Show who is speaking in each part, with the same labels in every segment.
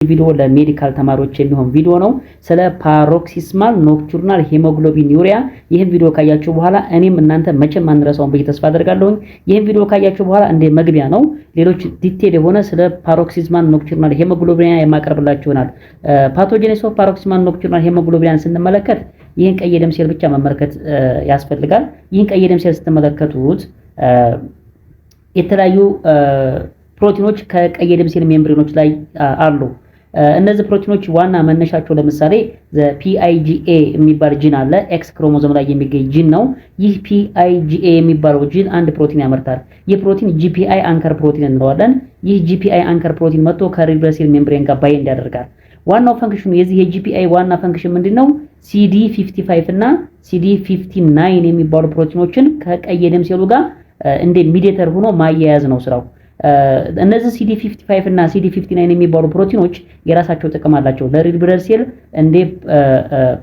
Speaker 1: ቪዲዮ ለሜዲካል ተማሪዎች የሚሆን ቪዲዮ ነው። ስለ ፓሮክሲስማል ኖክቱርናል ሄሞግሎቢን ዩሪያ ይህን ቪዲዮ ካያችሁ በኋላ እኔም እናንተ መቼም አንረሳውን ብዬ ተስፋ አደርጋለሁ። ይህን ቪዲዮ ካያችሁ በኋላ እንደ መግቢያ ነው። ሌሎች ዲቴል የሆነ ስለ ፓሮክሲስማል ኖክቱርናል ሄሞግሎቢን የማቀርብላችሁ ይሆናል። ፓቶጀኔሲስ ኦፍ ፓሮክሲስማል ኖክቱርናል ሄሞግሎቢን ስንመለከት ይህን ቀይ ደም ሴል ብቻ መመልከት ያስፈልጋል። ይህን ቀይ ደም ሴል ስትመለከቱት የተለያዩ ፕሮቲኖች ከቀይ ደም ሴል ሜምብሬኖች ላይ አሉ። እነዚህ ፕሮቲኖች ዋና መነሻቸው ለምሳሌ PIGA የሚባል ጂን አለ። ኤክስ ክሮሞዞም ላይ የሚገኝ ጂን ነው። ይህ PIGA የሚባለው ጂን አንድ ፕሮቲን ያመርታል። ይህ ፕሮቲን GPI አንከር ፕሮቲን እንለዋለን። ይህ GPI አንከር ፕሮቲን መጥቶ ከሬድ ብለድ ሴል ሜምብሬን ጋር ባይንድ ያደርጋል። ዋናው ፈንክሽኑ የዚህ የGPI ዋና ፈንክሽን ምንድነው? CD55 እና CD59 የሚባሉ ፕሮቲኖችን ከቀይ ደም ሴሉ ጋር እንደ ሚዲየተር ሆኖ ማያያዝ ነው ስራው። እነዚህ CD55 እና CD59 የሚባሉ ፕሮቲኖች የራሳቸው ጥቅም አላቸው። ለሬድ ብለድ ሴል እንደ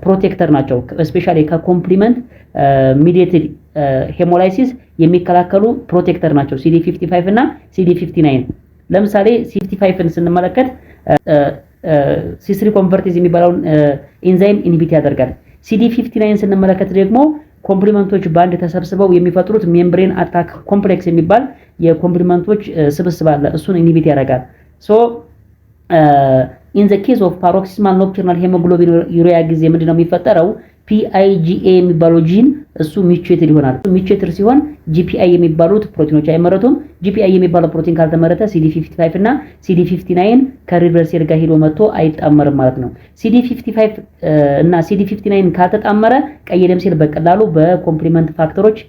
Speaker 1: ፕሮቴክተር ናቸው። ስፔሻሊ ከኮምፕሊመንት ሚዲየትድ ሄሞላይሲስ የሚከላከሉ ፕሮቴክተር ናቸው CD55 እና CD59። ለምሳሌ CD55ን ስንመለከት C3 ኮንቨርቴዝ የሚባለውን ኢንዛይም ኢንሂቢት ያደርጋል። CD59 ስንመለከት ደግሞ ኮምፕሊመንቶች ባንድ ተሰብስበው የሚፈጥሩት ሜምብሬን አታክ ኮምፕሌክስ የሚባል የኮምፕሊመንቶች ስብስብ አለ። እሱን ኢንሂቢት ያደርጋል። ሶ ኢን ዘ ኬዝ ኦፍ ፓሮክሲስማል ኖክቱርናል ሄሞግሎቢን ዩሪያ ጊዜ ምንድነው የሚፈጠረው? PIGA የሚባለው ጂን እሱ ሚቹዌትድ ይሆናል። ሚቹዌትድ ሲሆን GPI የሚባሉት ፕሮቲኖች አይመረቱም። GPI የሚባለው ፕሮቲን ካልተመረተ CD55 እና CD59 ከሬድ ብለድ ሴል ጋር ሄዶ መጥቶ አይጣመርም ማለት ነው። CD55 እና CD59 ካልተጣመረ ቀይ ደም ሴል በቀላሉ በኮምፕሊመንት ፋክተሮች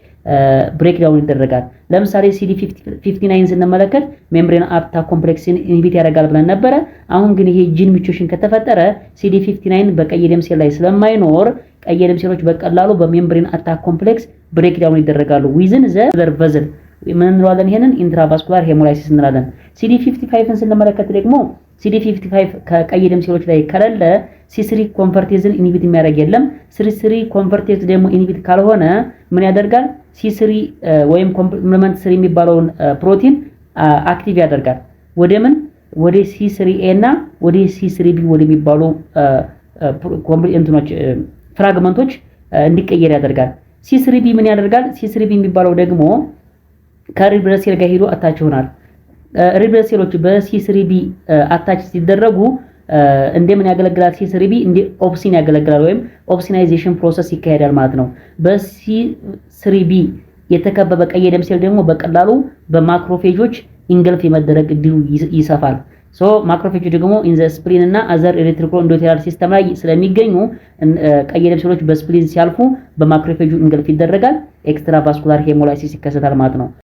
Speaker 1: ብሬክዳውን ይደረጋል። ለምሳሌ CD59 ስንመለከት ሜምብሬን አታክ ኮምፕሌክስን ኢንሂቢት ያደርጋል ብለን ነበረ። አሁን ግን ይሄ ጂን ሚቹዌሽን ከተፈጠረ CD59 በቀይ ደም ሴል ላይ ስለማይኖር ቀይ ደም ሴሎች በቀላሉ በሜምብሬን አታክ ኮምፕሌክስ ብሬክዳውን ይደረጋሉ። ዊዝን ዘ ብለድ ቨዝል ምን እንለዋለን? ይሄንን ኢንትራቫስኩላር ሄሞላይሲስ እንላለን። CD55ን ስንመለከት ደግሞ CD55 ከቀይ ደም ሴሎች ላይ ከሌለ C3 ኮንቨርቴዝን ኢንሂቢት የሚያደርግ የለም። C3 ኮንቨርቴዝ ደግሞ ኢንሂቢት ካልሆነ ምን ያደርጋል? C3 ወይም ኮምፕሊመንት 3 የሚባለውን ፕሮቲን አክቲቭ ያደርጋል። ወደ ምን? ወደ C3A እና ወደ C3B ወደሚባሉ እንትኖች ፍራግመንቶች እንዲቀየር ያደርጋል። C3B ምን ያደርጋል? C3B የሚባለው ደግሞ ከሬድ ብለድ ሴል ጋር ሄዶ አታች ይሆናል። ሬድ ብለድ ሴሎች በC3B አታች ሲደረጉ እንደምን ያገለግላል? C3B እንደ ኦፕሲን ያገለግላል ወይም ኦፕሲናይዜሽን ፕሮሰስ ይካሄዳል ማለት ነው። በC3B የተከበበ ቀይ ደም ሴል ደግሞ በቀላሉ በማክሮፌጆች ኢንገልፍ የመደረግ እድሉ ይሰፋል። ሶ ማክሮፌጅ ደግሞ ኢን ዘ ስፕሊን እና አዘር ኤሌክትሪኮ ኢንዶቴሊያል ሲስተም ላይ ስለሚገኙ ቀይ ደም ሴሎች በስፕሊን ሲያልፉ በማክሮፌጁ ኢንገልፍ ይደረጋል። ኤክስትራቫስኩላር ሄሞላይሲስ ይከሰታል ማለት ነው።